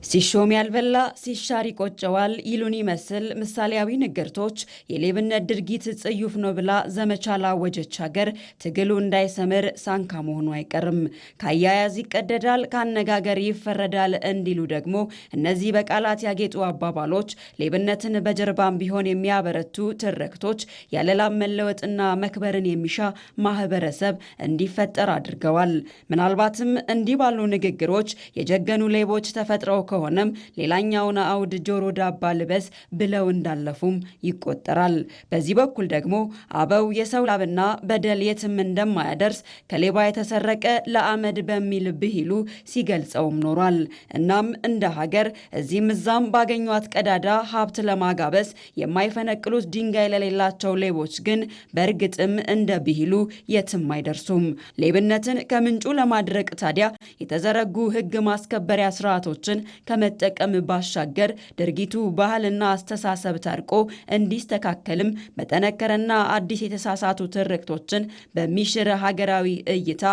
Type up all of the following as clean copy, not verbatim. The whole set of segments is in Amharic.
ሲሾም ያልበላ ሲሻር ይቆጨዋል ይሉን ይመስል ምሳሌያዊ ንግርቶች የሌብነት ድርጊት ጽዩፍ ነው ብላ ዘመቻ ላወጀች ሀገር ትግሉ እንዳይሰምር ሳንካ መሆኑ አይቀርም። ከአያያዝ ይቀደዳል፣ ከአነጋገር ይፈረዳል እንዲሉ ደግሞ እነዚህ በቃላት ያጌጡ አባባሎች ሌብነትን በጀርባም ቢሆን የሚያበረቱ ትርክቶች ያለላም መለወጥና መክበርን የሚሻ ማህበረሰብ እንዲፈጠር አድርገዋል። ምናልባትም እንዲህ ባሉ ንግግሮች የጀገኑ ሌቦች ተፈጥረው ከሆነም ሌላኛውን አውድ ጆሮ ዳባ ልበስ ብለው እንዳለፉም ይቆጠራል። በዚህ በኩል ደግሞ አበው የሰው ላብና በደል የትም እንደማያደርስ ከሌባ የተሰረቀ ለአመድ በሚል ብሂሉ ሲገልጸውም ኖሯል። እናም እንደ ሀገር እዚህም እዛም ባገኟት ቀዳዳ ሀብት ለማጋበስ የማይፈነቅሉት ድንጋይ ለሌላቸው ሌቦች ግን በእርግጥም እንደ ብሂሉ የትም አይደርሱም። ሌብነትን ከምንጩ ለማድረቅ ታዲያ የተዘረጉ ሕግ ማስከበሪያ ስርዓቶችን ከመጠቀም ባሻገር ድርጊቱ ባህልና አስተሳሰብ ታርቆ እንዲስተካከልም በጠነከረና አዲስ የተሳሳቱ ትርክቶችን በሚሽር ሀገራዊ እይታ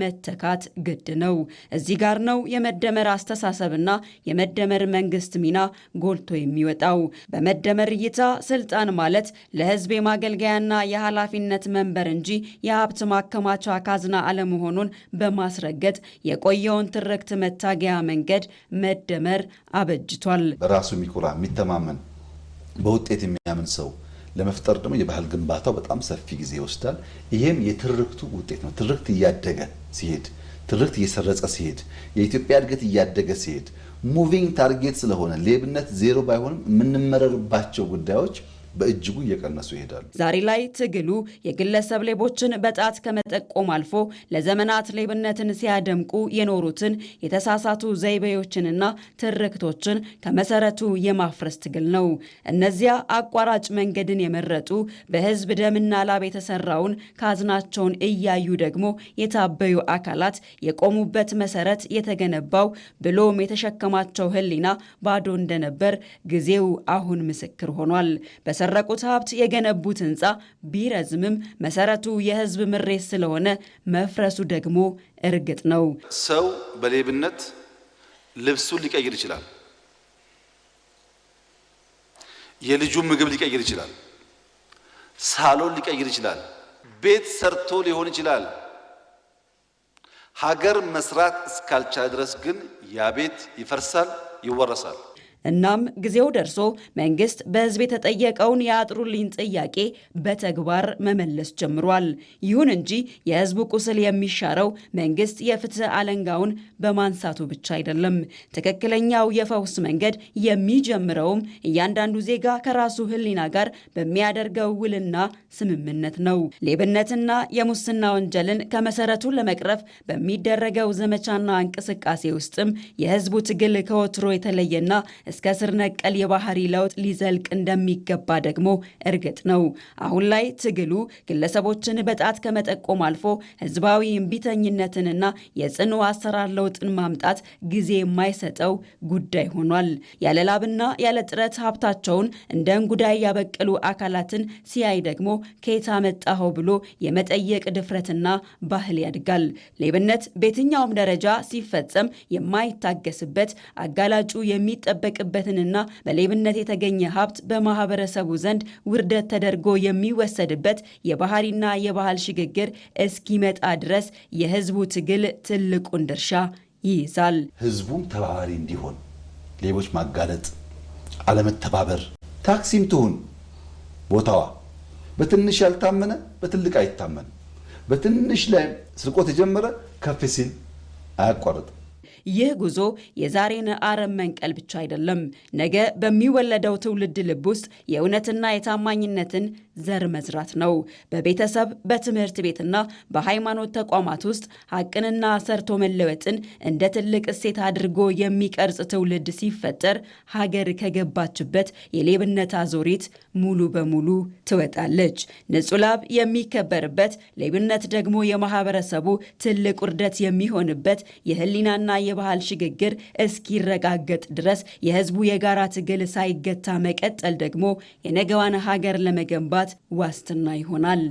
መተካት ግድ ነው። እዚህ ጋር ነው የመደመር አስተሳሰብና የመደመር መንግስት ሚና ጎልቶ የሚወጣው። በመደመር እይታ ስልጣን ማለት ለህዝብ የማገልገያና የኃላፊነት መንበር እንጂ የሀብት ማከማቻ ካዝና አለመሆኑን በማስረገጥ የቆየውን ትርክት መታገያ መንገድ መደመር አበጅቷል። በራሱ የሚኮራ የሚተማመን በውጤት የሚያምን ሰው ለመፍጠር ደግሞ የባህል ግንባታው በጣም ሰፊ ጊዜ ይወስዳል። ይሄም የትርክቱ ውጤት ነው። ትርክት እያደገ ሲሄድ፣ ትርክት እየሰረጸ ሲሄድ፣ የኢትዮጵያ እድገት እያደገ ሲሄድ ሙቪንግ ታርጌት ስለሆነ ሌብነት ዜሮ ባይሆንም የምንመረርባቸው ጉዳዮች በእጅጉ እየቀነሱ ይሄዳሉ። ዛሬ ላይ ትግሉ የግለሰብ ሌቦችን በጣት ከመጠቆም አልፎ ለዘመናት ሌብነትን ሲያደምቁ የኖሩትን የተሳሳቱ ዘይቤዎችንና ትርክቶችን ከመሰረቱ የማፍረስ ትግል ነው። እነዚያ አቋራጭ መንገድን የመረጡ በህዝብ ደምና ላብ የተሰራውን ካዝናቸውን እያዩ ደግሞ የታበዩ አካላት የቆሙበት መሰረት የተገነባው ብሎም የተሸከማቸው ህሊና ባዶ እንደነበር ጊዜው አሁን ምስክር ሆኗል። በሰረቁት ሀብት የገነቡት ህንፃ ቢረዝምም መሰረቱ የህዝብ ምሬት ስለሆነ መፍረሱ ደግሞ እርግጥ ነው። ሰው በሌብነት ልብሱን ሊቀይር ይችላል። የልጁን ምግብ ሊቀይር ይችላል። ሳሎን ሊቀይር ይችላል። ቤት ሰርቶ ሊሆን ይችላል። ሀገር መስራት እስካልቻለ ድረስ ግን ያ ቤት ይፈርሳል፣ ይወረሳል። እናም ጊዜው ደርሶ መንግስት በህዝብ የተጠየቀውን የአጥሩልኝ ጥያቄ በተግባር መመለስ ጀምሯል። ይሁን እንጂ የህዝቡ ቁስል የሚሻረው መንግስት የፍትህ አለንጋውን በማንሳቱ ብቻ አይደለም። ትክክለኛው የፈውስ መንገድ የሚጀምረውም እያንዳንዱ ዜጋ ከራሱ ህሊና ጋር በሚያደርገው ውልና ስምምነት ነው። ሌብነትና የሙስና ወንጀልን ከመሰረቱ ለመቅረፍ በሚደረገው ዘመቻና እንቅስቃሴ ውስጥም የህዝቡ ትግል ከወትሮ የተለየና እስከ ስር ነቀል የባህሪ ለውጥ ሊዘልቅ እንደሚገባ ደግሞ እርግጥ ነው። አሁን ላይ ትግሉ ግለሰቦችን በጣት ከመጠቆም አልፎ ህዝባዊ እምቢተኝነትንና የጽኑ አሰራር ለውጥን ማምጣት ጊዜ የማይሰጠው ጉዳይ ሆኗል። ያለ ላብና ያለ ጥረት ሀብታቸውን እንደ እንጉዳይ ያበቀሉ አካላትን ሲያይ ደግሞ ከየት አመጣኸው ብሎ የመጠየቅ ድፍረትና ባህል ያድጋል። ሌብነት በየትኛውም ደረጃ ሲፈጸም የማይታገስበት አጋላጩ የሚጠበቅ በትንና በሌብነት የተገኘ ሀብት በማህበረሰቡ ዘንድ ውርደት ተደርጎ የሚወሰድበት የባህሪና የባህል ሽግግር እስኪመጣ ድረስ የህዝቡ ትግል ትልቁን ድርሻ ይይዛል። ህዝቡም ተባባሪ እንዲሆን ሌቦች ማጋለጥ፣ አለመተባበር። ታክሲም ትሁን ቦታዋ በትንሽ ያልታመነ በትልቅ አይታመን። በትንሽ ላይ ስርቆት የጀመረ ከፍ ሲል አያቋርጥም። ይህ ጉዞ የዛሬን አረም መንቀል ብቻ አይደለም፣ ነገ በሚወለደው ትውልድ ልብ ውስጥ የእውነትና የታማኝነትን ዘር መዝራት ነው። በቤተሰብ በትምህርት ቤትና በሃይማኖት ተቋማት ውስጥ ሀቅንና ሰርቶ መለወጥን እንደ ትልቅ እሴት አድርጎ የሚቀርጽ ትውልድ ሲፈጠር ሀገር ከገባችበት የሌብነት አዙሪት ሙሉ በሙሉ ትወጣለች። ንጹህ ላብ የሚከበርበት፣ ሌብነት ደግሞ የማህበረሰቡ ትልቅ ውርደት የሚሆንበት የህሊናና የባህል ሽግግር እስኪረጋገጥ ድረስ የህዝቡ የጋራ ትግል ሳይገታ መቀጠል ደግሞ የነገዋን ሀገር ለመገንባት ዋስትና ይሆናል።